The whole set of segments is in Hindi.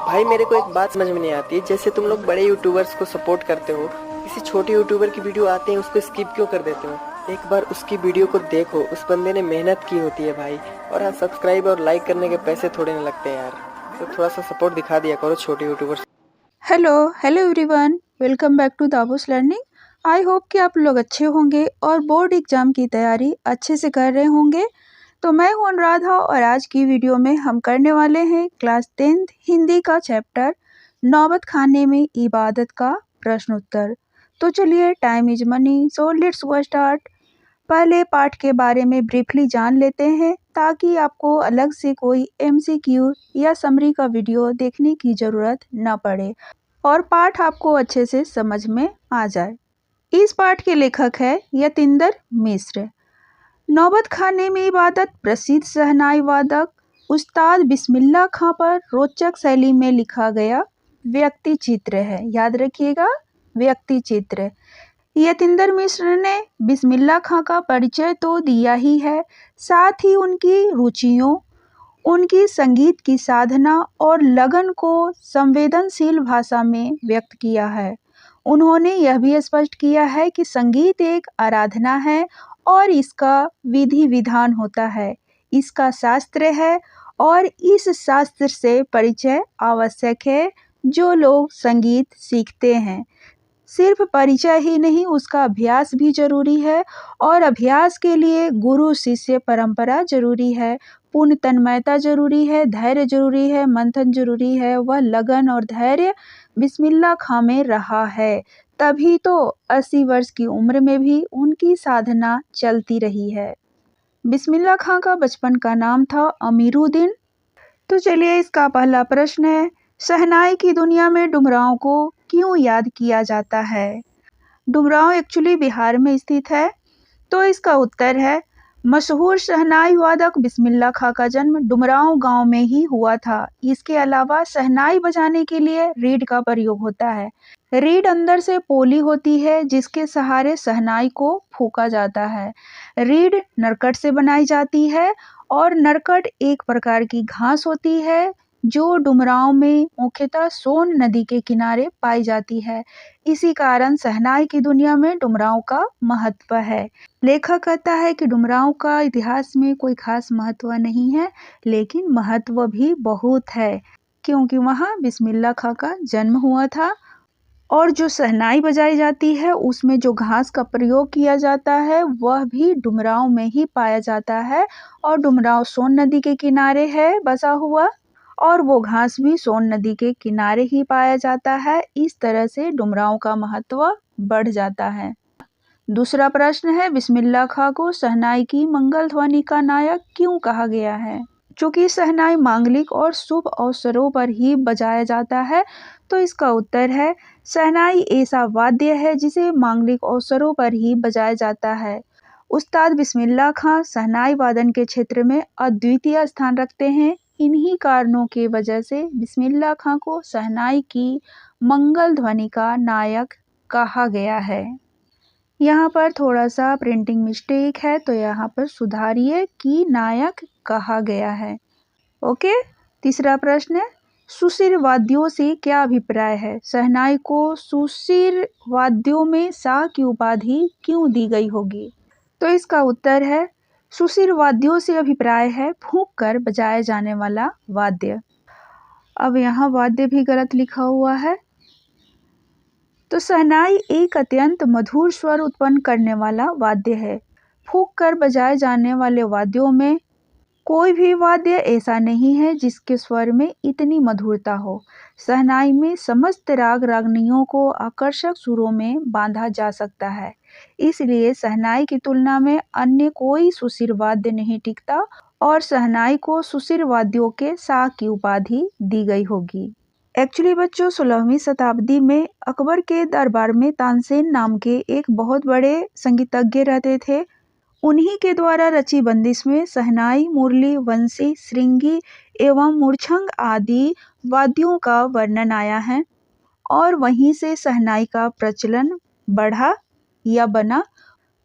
भाई मेरे को एक बात समझ में नहीं आती है, जैसे तुम लोग बड़े यूट्यूबर्स को सपोर्ट करते हो, किसी छोटे यूट्यूबर की वीडियो आते हैं उसको स्किप क्यों कर देते हो। एक बार उसकी वीडियो को देखो, उस बंदे ने मेहनत की होती है भाई। और हाँ, सब्सक्राइब और लाइक करने के पैसे थोड़े ना लगते हैं यार, तो थोड़ा सा सपोर्ट दिखा दिया करो छोटे YouTubers. Hello everyone, welcome back to Dabus Learning. I hope कि आप लोग अच्छे होंगे और बोर्ड एग्जाम की तैयारी अच्छे से कर रहे होंगे। तो मैं हूं अनुराधा और आज की वीडियो में हम करने वाले हैं क्लास 10th हिंदी का चैप्टर नौबत खाने में इबादत का प्रश्न उत्तर। तो चलिए, time is money, so let's go start. पहले पाठ के बारे में ब्रीफली जान लेते हैं ताकि आपको अलग से कोई एमसीक्यू या समरी का वीडियो देखने की ज़रूरत न पड़े और पाठ आपको अच्छे से समझ में आ जाए। इस पाठ के लेखक है यतिंदर मिश्र। नौबत खाने में इबादत प्रसिद्ध शहनाई वादक उस्ताद बिस्मिल्लाह खां पर रोचक शैली में लिखा गया व्यक्ति चित्र है। याद रखिएगा, व्यक्ति चित्र। यतिंदर मिश्र ने बिस्मिल्लाह खां का परिचय तो दिया ही है, साथ ही उनकी रुचियों, उनकी संगीत की साधना और लगन को संवेदनशील भाषा में व्यक्त किया है। उन्होंने यह भी स्पष्ट किया है कि संगीत एक आराधना है और इसका विधि विधान होता है, इसका शास्त्र है और इस शास्त्र से परिचय आवश्यक है। जो लोग संगीत सीखते हैं, सिर्फ परिचय ही नहीं, उसका अभ्यास भी जरूरी है और अभ्यास के लिए गुरु शिष्य परंपरा जरूरी है, पूर्ण तन्मयता जरूरी है, धैर्य जरूरी है, मंथन जरूरी है। वह लगन और धैर्य बिस्मिल्लाह खां में रहा है, तभी तो 80 वर्ष की उम्र में भी उनकी साधना चलती रही है। बिस्मिल्लाह खां का बचपन का नाम था अमीरुद्दीन। तो चलिए, इसका पहला प्रश्न है, शहनाई की दुनिया में डुमरांव को क्यों याद किया जाता है? डुमरांव एक्चुअली बिहार में स्थित है। तो इसका उत्तर है, मशहूर शहनाई वादक बिस्मिल्लाह खां का जन्म डुमरांव गांव में ही हुआ था। इसके अलावा शहनाई बजाने के लिए रीड का प्रयोग होता है। रीड अंदर से पोली होती है जिसके सहारे शहनाई को फूंका जाता है। रीड नरकट से बनाई जाती है और नरकट एक प्रकार की घास होती है जो डुमरांव में मुख्यतः सोन नदी के किनारे पाई जाती है। इसी कारण शहनाई की दुनिया में डुमरांव का महत्व है। लेखक कहता है कि डुमरांव का इतिहास में कोई खास महत्व नहीं है, लेकिन महत्व भी बहुत है, क्योंकि वहाँ बिस्मिल्लाह खां का जन्म हुआ था और जो शहनाई बजाई जाती है उसमें जो घास का प्रयोग किया जाता है वह भी डुमरांव में ही पाया जाता है। और डुमरांव सोन नदी के किनारे है बसा हुआ और वो घास भी सोन नदी के किनारे ही पाया जाता है। इस तरह से डुमरांव का महत्व बढ़ जाता है। दूसरा प्रश्न है, बिस्मिल्लाह खां को शहनाई की मंगल ध्वनि का नायक क्यों कहा गया है? चूंकि शहनाई मांगलिक और शुभ अवसरों पर ही बजाया जाता है, तो इसका उत्तर है, शहनाई ऐसा वाद्य है जिसे मांगलिक अवसरों पर ही बजाया जाता है। उस्ताद बिस्मिल्लाह खां शहनाई वादन के क्षेत्र में अद्वितीय स्थान रखते हैं। इन्हीं कारणों की वजह से बिस्मिल्लाह खां को शहनाई की मंगल ध्वनि का नायक कहा गया है। यहाँ पर थोड़ा सा प्रिंटिंग मिस्टेक है, तो यहाँ पर सुधारिए कि नायक कहा गया है। ओके। तीसरा प्रश्न है, सुशिर वाद्यों से क्या अभिप्राय है? शहनाई को सुशिर वाद्यों में शाह की उपाधि क्यों दी गई होगी? तो इसका उत्तर है, सुशिर वाद्यों से अभिप्राय है फूंक कर बजाया जाने वाला वाद्य। अब यहाँ वाद्य भी गलत लिखा हुआ है। तो शहनाई एक अत्यंत मधुर स्वर उत्पन्न करने वाला वाद्य है। फूंक कर बजाए जाने वाले वाद्यों में कोई भी वाद्य ऐसा नहीं है जिसके स्वर में इतनी मधुरता हो। शहनाई में समस्त राग रागनियों को आकर्षक सुरों में बांधा जा सकता है, इसलिए शहनाई की तुलना में अन्य कोई सुशिर वाद्य नहीं टिकता और शहनाई को सुशिर वाद्यों के शाह की उपाधि दी गई होगी। एक्चुअली बच्चों, 16वीं शताब्दी में अकबर के दरबार में तानसेन नाम के एक बहुत बड़े संगीतज्ञ रहते थे। उन्हीं के द्वारा रची बंदिश में शहनाई, मुरली, वंशी, श्रृंगी एवं मूर्छंग आदि वाद्यों का वर्णन आया है और वहीं से शहनाई का प्रचलन बढ़ा या बना।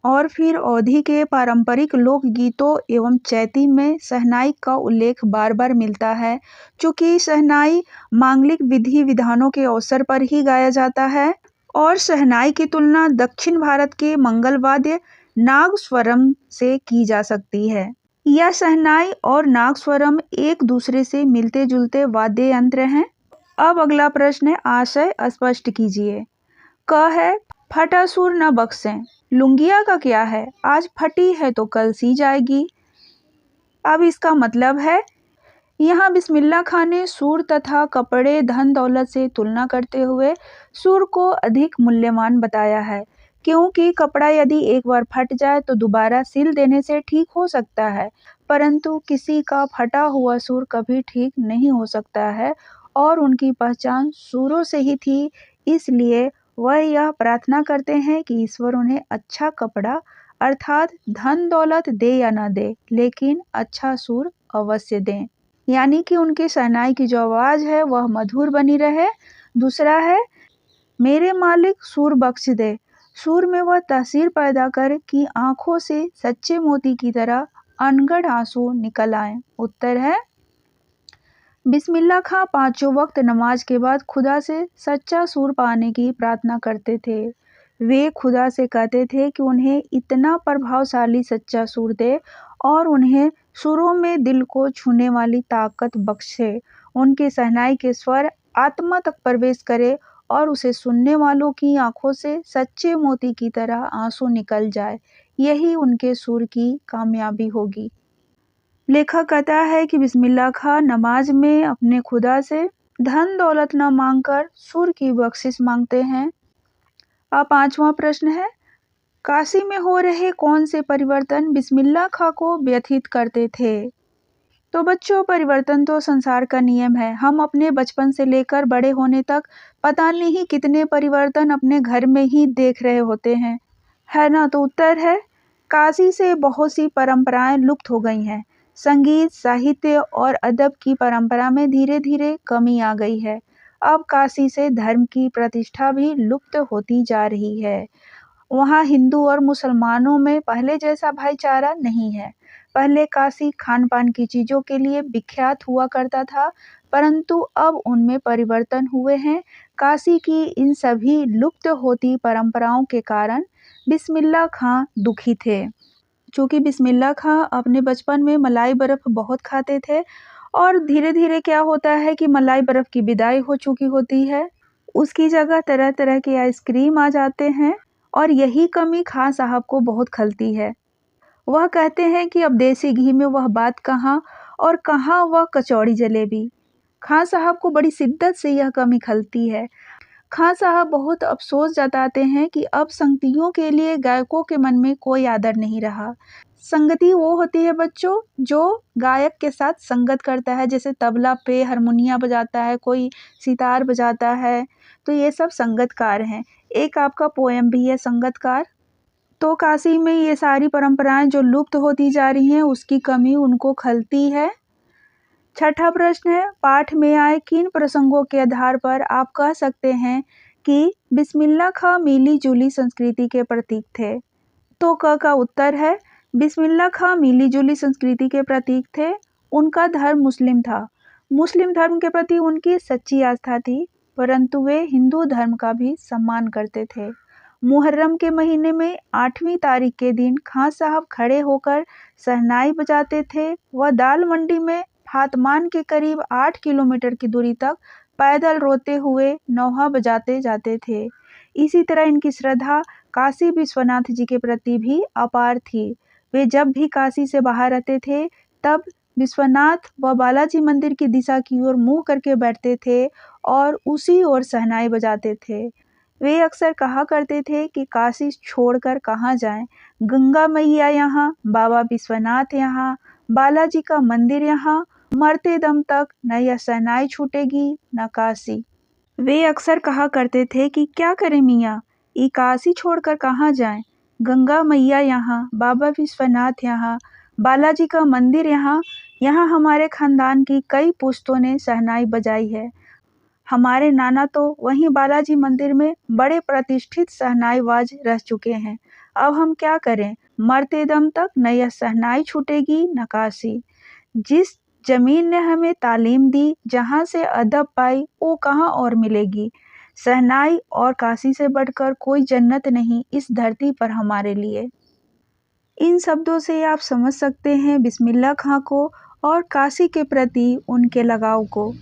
और फिर अवधी के पारंपरिक लोकगीतों एवं चैती में शहनाई का उल्लेख बार बार मिलता है। चूँकि शहनाई मांगलिक विधि विधानों के अवसर पर ही गाया जाता है और शहनाई की तुलना दक्षिण भारत के मंगल वाद्य नागस्वरम से की जा सकती है। यह शहनाई और नागस्वरम एक दूसरे से मिलते जुलते वाद्य यंत्र हैं। अब अगला प्रश्न है, आशय स्पष्ट कीजिए। क है, फटा सुर न बख्शें। लुंगिया का क्या है? आज फटी है तो कल सी जाएगी। अब इसका मतलब है, यहाँ बिस्मिल्लाह खां ने सूर तथा कपड़े धन दौलत से तुलना करते हुए सूर को अधिक मूल्यवान बताया है, क्योंकि कपड़ा यदि एक बार फट जाए तो दोबारा सिल देने से ठीक हो सकता है, परंतु किसी का फटा हुआ सूर कभी ठीक नहीं हो सकता है और उनकी पहचान सूरों से ही थी। इसलिए वह यह प्रार्थना करते हैं कि ईश्वर उन्हें अच्छा कपड़ा अर्थात धन दौलत दे या न दे, लेकिन अच्छा सूर अवश्य दें, यानी कि उनकी शहनाई की जो आवाज़ है वह मधुर बनी रहे। दूसरा है, मेरे मालिक सूर बख्श दे। सूर में वह तासीर पैदा कर कि आँखों से सच्चे मोती की तरह अनगढ़ आंसू निकल आएं। उत्तर है, बिस्मिल्लाह खां पांचों वक्त नमाज के बाद खुदा से सच्चा सूर पाने की प्रार्थना करते थे। वे खुदा से कहते थे कि उन्हें इतना प्रभावशाली सच्चा सूर दे और उन्हें सुरों में दिल को छूने वाली ताकत बख्शे। उनके शहनाई के स्वर आत्मा तक प्रवेश करे और उसे सुनने वालों की आंखों से सच्चे मोती की तरह आंसू निकल जाए। यही उनके सूर की कामयाबी होगी। लेखक कहता है कि बिस्मिल्लाह खां नमाज में अपने खुदा से धन दौलत न मांगकर सुर की बख्शिश मांगते हैं। अब पांचवा प्रश्न है, काशी में हो रहे कौन से परिवर्तन बिस्मिल्लाह खां को व्यथित करते थे? तो बच्चों, परिवर्तन तो संसार का नियम है। हम अपने बचपन से लेकर बड़े होने तक पता नहीं कितने परिवर्तन अपने घर में ही देख रहे होते हैं, है ना? तो उत्तर है, काशी से बहुत सी परंपराएं लुप्त हो गई हैं। संगीत, साहित्य और अदब की परंपरा में धीरे धीरे कमी आ गई है। अब काशी से धर्म की प्रतिष्ठा भी लुप्त होती जा रही है। वहाँ हिंदू और मुसलमानों में पहले जैसा भाईचारा नहीं है। पहले काशी खान पान की चीज़ों के लिए विख्यात हुआ करता था, परंतु अब उनमें परिवर्तन हुए हैं। काशी की इन सभी लुप्त होती परंपराओं के कारण बिस्मिल्लाह खां दुखी थे। चूँकि बिस्मिल्लाह खां अपने बचपन में मलाई बर्फ़ बहुत खाते थे और धीरे धीरे क्या होता है कि मलाई बर्फ़ की विदाई हो चुकी होती है, उसकी जगह तरह तरह के आइसक्रीम आ जाते हैं और यही कमी खां साहब को बहुत खलती है। वह कहते हैं कि अब देसी घी में वह बात कहाँ और कहाँ वह कचौड़ी जलेबी। खां साहब को बड़ी शिद्दत से यह कमी खलती है। खां साहब बहुत अफसोस जताते हैं कि अब संगतियों के लिए गायकों के मन में कोई आदर नहीं रहा। संगति वो होती है बच्चों, जो गायक के साथ संगत करता है, जैसे तबला पे हारमोनिया बजाता है, कोई सितार बजाता है, तो ये सब संगतकार हैं। एक आपका पोएम भी है संगतकार। तो काशी में ये सारी परंपराएं जो लुप्त होती जा रही हैं, उसकी कमी उनको खलती है। छठा प्रश्न है, पाठ में आए किन प्रसंगों के आधार पर आप कह सकते हैं कि बिस्मिल्लाह खां मिली जुली संस्कृति के प्रतीक थे? तो क का उत्तर है, बिस्मिल्लाह खां मिली जुली संस्कृति के प्रतीक थे। उनका धर्म मुस्लिम था। मुस्लिम धर्म के प्रति उनकी सच्ची आस्था थी, परंतु वे हिंदू धर्म का भी सम्मान करते थे। मुहर्रम के महीने में 8वीं तारीख के दिन खां साहब खड़े होकर शहनाई बजाते थे। वह दाल मंडी में फातमान के करीब 8 किलोमीटर की दूरी तक पैदल रोते हुए नौहा बजाते जाते थे। इसी तरह इनकी श्रद्धा काशी विश्वनाथ जी के प्रति भी अपार थी। वे जब भी काशी से बाहर रहते थे, तब विश्वनाथ व बालाजी मंदिर की दिशा की ओर मुंह करके बैठते थे और उसी ओर शहनाई बजाते थे। वे अक्सर कहा करते थे कि काशी छोड़कर कहाँ जाएं, गंगा मैया यहाँ, बाबा विश्वनाथ यहाँ, बालाजी का मंदिर यहाँ, मरते दम तक न यह शहनाई छूटेगी न काशी। वे अक्सर कहा करते थे कि क्या करें मियाँ, ये काशी छोड़कर कहाँ जाएं, गंगा मैया यहाँ, बाबा विश्वनाथ यहाँ, बालाजी का मंदिर यहाँ, यहाँ हमारे खानदान की कई पुश्तों ने शहनाई बजाई है। हमारे नाना तो वहीं बालाजी मंदिर में बड़े प्रतिष्ठित शहनाईबाज रह चुके हैं। अब हम क्या करें, मरते दम तक न यह शहनाई छूटेगी न काशी। जिस जमीन ने हमें तालीम दी, जहाँ से अदब पाई, वो कहाँ और मिलेगी। शहनाई और काशी से बढ़कर कोई जन्नत नहीं इस धरती पर हमारे लिए। इन शब्दों से आप समझ सकते हैं बिस्मिल्लाह खां को और काशी के प्रति उनके लगाव को।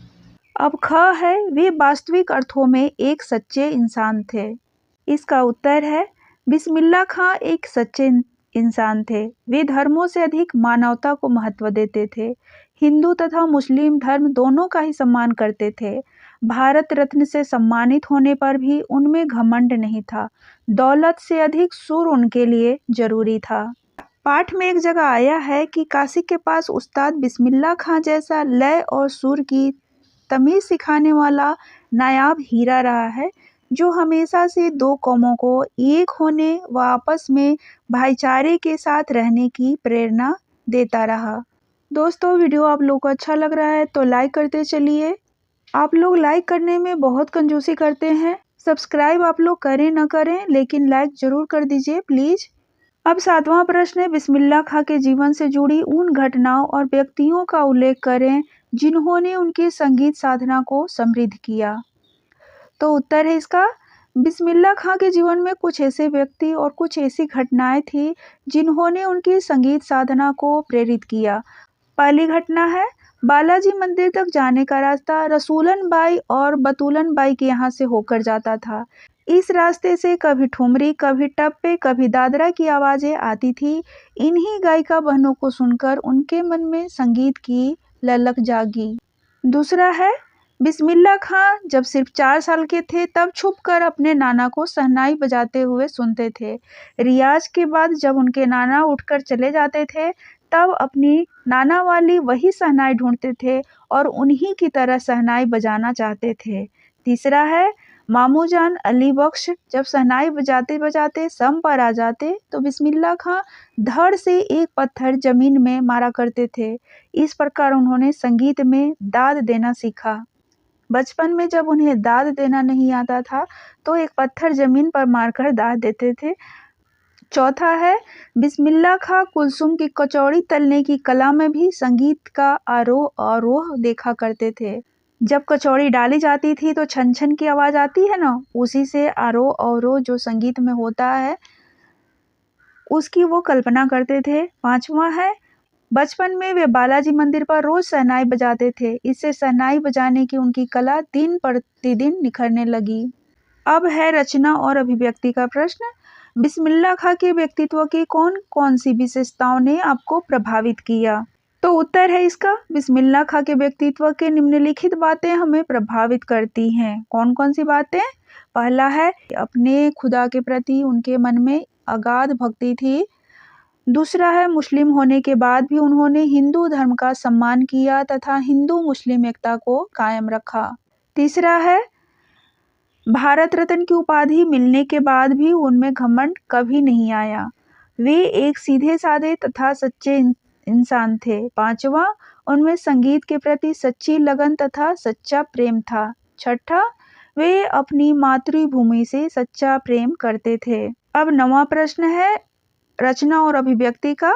अब ख है, वे वास्तविक अर्थों में एक सच्चे इंसान थे। इसका उत्तर है, बिस्मिल्लाह खां एक सच्चे इंसान थे। वे धर्मों से अधिक मानवता को महत्व देते थे। हिंदू तथा मुस्लिम धर्म दोनों का ही सम्मान करते थे। भारत रत्न से सम्मानित होने पर भी उनमें घमंड नहीं था। दौलत से अधिक सुर उनके लिए जरूरी था। पाठ में एक जगह आया है कि काशी के पास उस्ताद बिस्मिल्लाह खां जैसा लय और सुर की तमीज़ सिखाने वाला नायाब हीरा रहा है, जो हमेशा से दो कौमों को एक होने व आपस में भाईचारे के साथ रहने की प्रेरणा देता रहा। दोस्तों, वीडियो आप लोगों को अच्छा लग रहा है तो लाइक करते चलिए। आप लोग लाइक करने में बहुत कंजूसी करते हैं। सब्सक्राइब आप लोग करें न करें, लेकिन लाइक जरूर कर दीजिए प्लीज। अब 7वां प्रश्न है, बिस्मिल्लाह खां के जीवन से जुड़ी उन घटनाओं और व्यक्तियों का उल्लेख करें जिन्होंने उनकी संगीत साधना को समृद्ध किया। तो उत्तर है इसका, बिस्मिल्लाह खां के जीवन में कुछ ऐसे व्यक्ति और कुछ ऐसी घटनाएं थी जिन्होंने उनकी संगीत साधना को प्रेरित किया। पहली घटना है, बालाजी मंदिर तक जाने का रास्ता रसूलन बाई और बतूलन बाई के यहाँ से होकर जाता था। इस रास्ते से कभी ठुमरी, कभी टप्पे, कभी दादरा की आवाजें आती थी। इन्हीं गायिका बहनों को सुनकर उनके मन में संगीत की ललक जागी। दूसरा है, बिस्मिल्लाह खां जब सिर्फ 4 साल के थे तब छुपकर अपने नाना को शहनाई बजाते हुए सुनते थे। रियाज के बाद जब उनके नाना उठकर चले जाते थे तब अपनी नाना वाली वही शहनाई ढूंढते थे और उन्हीं की तरह शहनाई बजाना चाहते थे। तीसरा है, मामू जान अली बख्श जब शहनाई बजाते बजाते सम पर आ जाते तो बिस्मिल्लाह खां धड़ से एक पत्थर जमीन में मारा करते थे। इस प्रकार उन्होंने संगीत में दाद देना सीखा। बचपन में जब उन्हें दाद देना नहीं आता था तो एक पत्थर जमीन पर मारकर दाद देते थे। चौथा है, बिस्मिल्लाह खां कुलसुम की कचौड़ी तलने की कला में भी संगीत का आरोह अवरोह देखा करते थे। जब कचौड़ी डाली जाती थी तो छन छन की आवाज आती है ना, उसी से आरोह अवरोह जो संगीत में होता है उसकी वो कल्पना करते थे। 5वां है, बचपन में वे बालाजी मंदिर पर रोज शहनाई बजाते थे। इससे शहनाई बजाने की उनकी कला दिन प्रतिदिन निखरने लगी। अब है रचना और अभिव्यक्ति का प्रश्न। बिस्मिल्लाह खां के व्यक्तित्व की कौन कौन सी विशेषताओं ने आपको प्रभावित किया। तो उत्तर है इसका, बिस्मिल्लाह खां के व्यक्तित्व के निम्नलिखित बातें हमें प्रभावित करती हैं। कौन कौन सी बातें। पहला है, अपने खुदा के प्रति उनके मन में अगाध भक्ति थी। दूसरा है, मुस्लिम होने के बाद भी उन्होंने हिंदू धर्म का सम्मान किया तथा हिंदू मुस्लिम एकता को कायम रखा। तीसरा है, भारत रत्न की उपाधि मिलने के बाद भी उनमें घमंड कभी नहीं आया। वे एक सीधे साधे तथा सच्चे इंसान थे। 5वां, उनमें संगीत के प्रति सच्ची लगन तथा सच्चा प्रेम था। 6ठा, वे अपनी मातृभूमि से सच्चा प्रेम करते थे। अब 9वां प्रश्न है, रचना और अभिव्यक्ति का।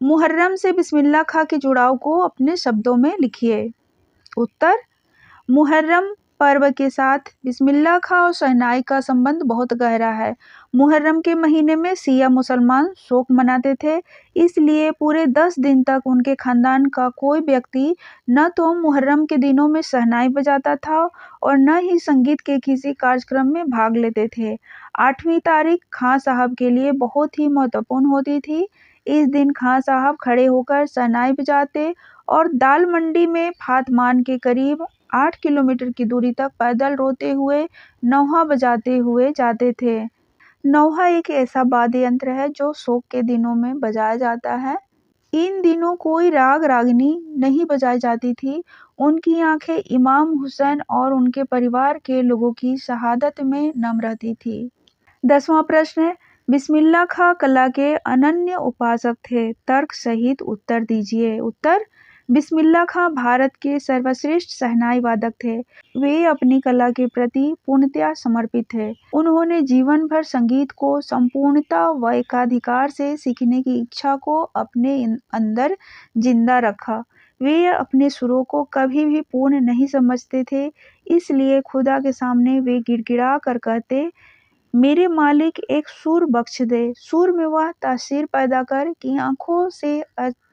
मुहर्रम से बिस्मिल्लाह खां के जुड़ाव को अपने शब्दों में लिखिए। उत्तर, मुहर्रम पर्व के साथ बिस्मिल्लाह खां और शहनाई का संबंध बहुत गहरा है। मुहर्रम के महीने में शिया मुसलमान शोक मनाते थे, इसलिए पूरे 10 दिन तक उनके खानदान का कोई व्यक्ति न तो मुहर्रम के दिनों में शहनाई बजाता था और न ही संगीत के किसी कार्यक्रम में भाग लेते थे। 8वीं तारीख खां साहब के लिए बहुत ही महत्वपूर्ण होती थी। इस दिन खां साहब खड़े होकर शहनाई बजाते और दाल मंडी में फातमान के करीब 8 किलोमीटर की दूरी तक पैदल रोते हुए नौहा बजाते हुए जाते थे। नौहा एक ऐसा वाद्य यंत्र है जो शोक के दिनों में बजाया जाता है। इन दिनों कोई राग रागिनी नहीं बजाई जाती थी। उनकी आंखें इमाम हुसैन और उनके परिवार के लोगों की शहादत में नम रहती थी। 10वां प्रश्न है, बिस्मिल्लाह खां कला के अनन्य उपासक थे। तर्क सहित उत्तर दीजिए। उत्तर, बिस्मिल्लाह खां भारत के सर्वश्रेष्ठ शहनाई वादक थे। वे अपनी कला के प्रति पूर्णतया समर्पित थे। उन्होंने जीवन भर संगीत को संपूर्णता व एकाधिकार से सीखने की इच्छा को अपने अंदर जिंदा रखा। वे अपने सुरों को कभी भी पूर्ण नहीं समझते थे, इसलिए खुदा के सामने वे गिड़गिड़ा कर कहते, मेरे मालिक एक सुर बख्श दे। सुर में वह तासीर पैदा कर कि आंखों से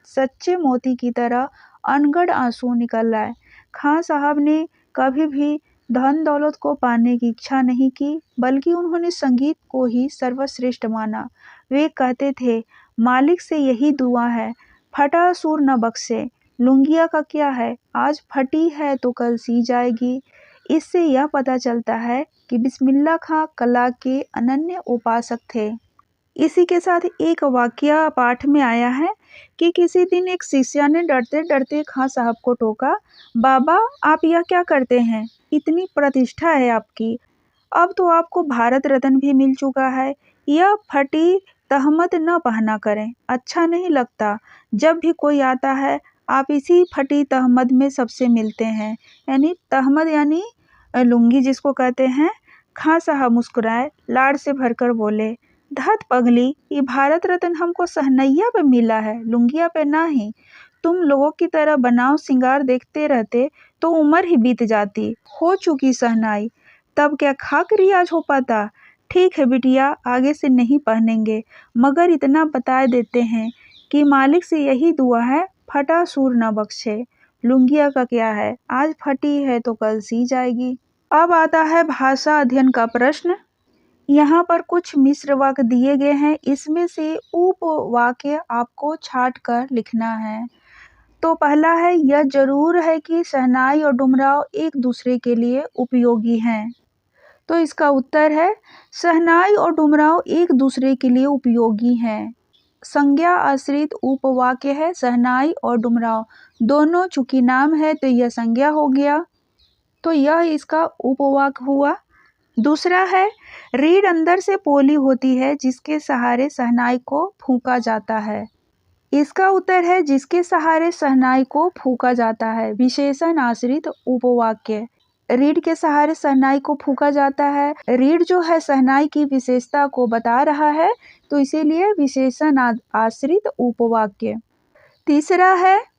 सच्चे मोती की तरह अनगढ़ आंसू निकल आए। खां साहब ने कभी भी धन दौलत को पाने की इच्छा नहीं की, बल्कि उन्होंने संगीत को ही सर्वश्रेष्ठ माना। वे कहते थे, मालिक से यही दुआ है, फटा सुर न बख्शे। लुंगिया का क्या है, आज फटी है तो कल सी जाएगी। इससे यह पता चलता है कि बिस्मिल्लाह खां कला के अनन्य उपासक थे। इसी के साथ एक वाकया पाठ में आया है कि किसी दिन एक शिष्य ने डरते डरते खां साहब को टोका, बाबा आप यह क्या करते हैं, इतनी प्रतिष्ठा है आपकी, अब तो आपको भारत रत्न भी मिल चुका है, यह फटी तहमत न पहना करें, अच्छा नहीं लगता। जब भी कोई आता है आप इसी फटी तहमद में सबसे मिलते हैं, यानी तहमद यानी लुंगी जिसको कहते हैं। खां साहब मुस्कुराए, लाड़ से भरकर बोले, धत पगली, ये भारत रत्न हमको सहनैया पे मिला है, लुंगिया पे नहीं। तुम लोगों की तरह बनाव सिंगार देखते रहते तो उम्र ही बीत जाती, हो चुकी सहनाई, तब क्या खाक रियाज हो पाता। ठीक है बिटिया, आगे से नहीं पहनेंगे, मगर इतना बता देते हैं कि मालिक से यही दुआ है, फटा सूर न बख्शे। लुंगिया का क्या है, आज फटी है तो कल सी जाएगी। अब आता है भाषा अध्ययन का प्रश्न। यहाँ पर कुछ मिश्र वाक्य दिए गए हैं, इसमें से उपवाक्य आपको छांट कर लिखना है। तो पहला है, यह जरूर है कि शहनाई और डुमराव एक दूसरे के लिए उपयोगी हैं। तो इसका उत्तर है, शहनाई और डुमराव एक दूसरे के लिए उपयोगी हैं। संज्ञा आश्रित उपवाक्य है, शहनाई और डुमराव दोनों चूंकि नाम है तो यह संज्ञा हो गया, तो यह इसका उपवाक्य हुआ। दूसरा है, रीढ़ अंदर से पोली होती है जिसके सहारे शहनाई को फूंका जाता है। इसका उत्तर है, जिसके सहारे शहनाई को फूंका जाता है। विशेषण आश्रित उपवाक्य, रीढ़ के सहारे शहनाई को फूंका जाता है। रीढ़ जो है शहनाई की विशेषता को बता रहा है, तो इसीलिए विशेषण आश्रित उपवाक्य। तीसरा है,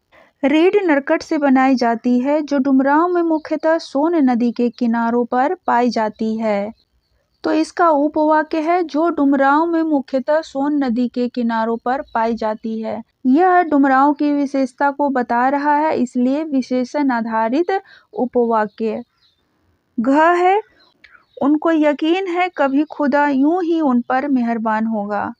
रीढ़ नरकट से बनाई जाती है जो डुमरांव में मुख्यतः सोन नदी के किनारों पर पाई जाती है। तो इसका उपवाक्य है, जो डुमरांव में मुख्यतः सोन नदी के किनारों पर पाई जाती है। यह डुमरांव की विशेषता को बता रहा है, इसलिए विशेषण आधारित उपवाक्य। घ है, उनको यकीन है कभी खुदा यूं ही उन पर मेहरबान होगा।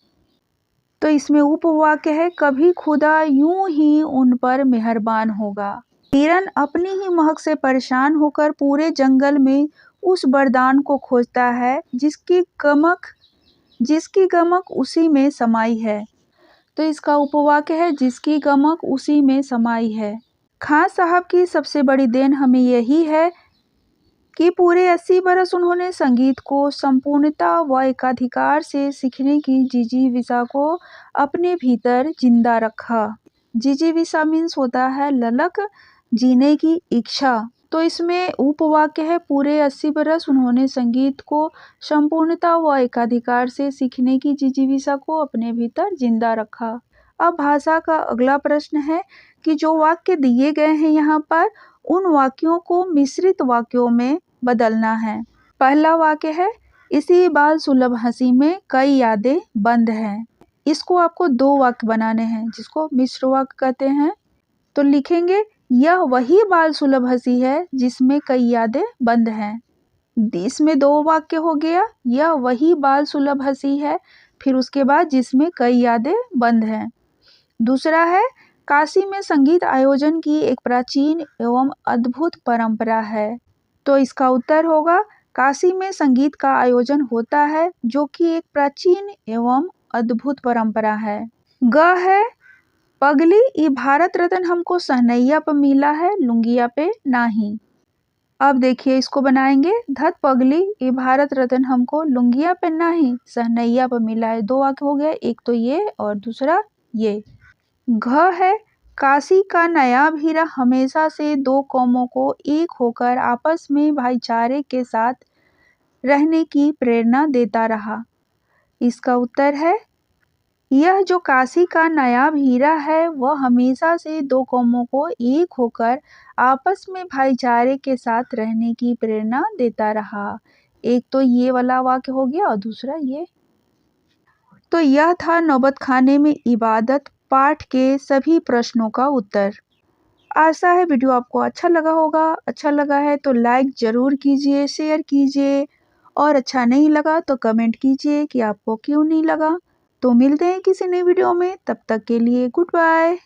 तो इसमें उपवाक्य है, कभी खुदा यूं ही उन पर मेहरबान होगा। हिरन अपनी ही महक से परेशान होकर पूरे जंगल में उस वरदान को खोजता है जिसकी गमक उसी में समाई है। तो इसका उपवाक्य है, जिसकी गमक उसी में समाई है। खां साहब की सबसे बड़ी देन हमें यही है कि पूरे 80 बरस उन्होंने संगीत को संपूर्णता व एकाधिकार से सीखने की जिजीविषा को अपने भीतर जिंदा रखा। जिजीविषा मीन्स होता है ललक, जीने की इच्छा। तो इसमें उपवाक्य है, पूरे 80 बरस उन्होंने संगीत को संपूर्णता व एकाधिकार से सीखने की जिजीविषा को अपने भीतर जिंदा रखा। अब भाषा का अगला प्रश्न है कि जो वाक्य दिए गए हैं यहाँ पर, उन वाक्यों को मिश्रित वाक्यों में बदलना है। पहला वाक्य है, इसी बाल सुलभ हंसी में कई यादें बंद हैं। इसको आपको दो वाक्य बनाने हैं, जिसको मिश्र वाक्य कहते हैं। तो लिखेंगे, यह वही बाल सुलभ हंसी है जिसमें कई यादें बंद हैं। इसमें दो वाक्य हो गया, यह वही बाल सुलभ हंसी है, फिर उसके बाद जिसमें कई यादें बंद हैं। दूसरा है, काशी में संगीत आयोजन की एक प्राचीन एवं अद्भुत परंपरा है। तो इसका उत्तर होगा, काशी में संगीत का आयोजन होता है जो कि एक प्राचीन एवं अद्भुत परंपरा है। ग है, पगली ये भारत रत्न हमको सहनैया पे मिला है, लुंगिया पे नहीं। अब देखिए इसको बनाएंगे, धत पगली ये भारत रत्न हमको लुंगिया पे नहीं सहनैया पे मिला है। दो वाक्य हो गए, एक तो ये और दूसरा ये। घ है, काशी का नायाब हीरा हमेशा से दो कौमों को एक होकर आपस में भाईचारे के साथ रहने की प्रेरणा देता रहा। इसका उत्तर है, यह जो काशी का नायाब हीरा है वह हमेशा से दो कौमों को एक होकर आपस में भाईचारे के साथ रहने की प्रेरणा देता रहा। एक तो ये वाला वाक्य हो गया और दूसरा ये। तो यह था नौबत खाने में इबादत पाठ के सभी प्रश्नों का उत्तर। आशा है वीडियो आपको अच्छा लगा होगा। अच्छा लगा है तो लाइक ज़रूर कीजिए, शेयर कीजिए और अच्छा नहीं लगा तो कमेंट कीजिए कि आपको क्यों नहीं लगा। तो मिलते हैं किसी नई वीडियो में, तब तक के लिए गुड बाय।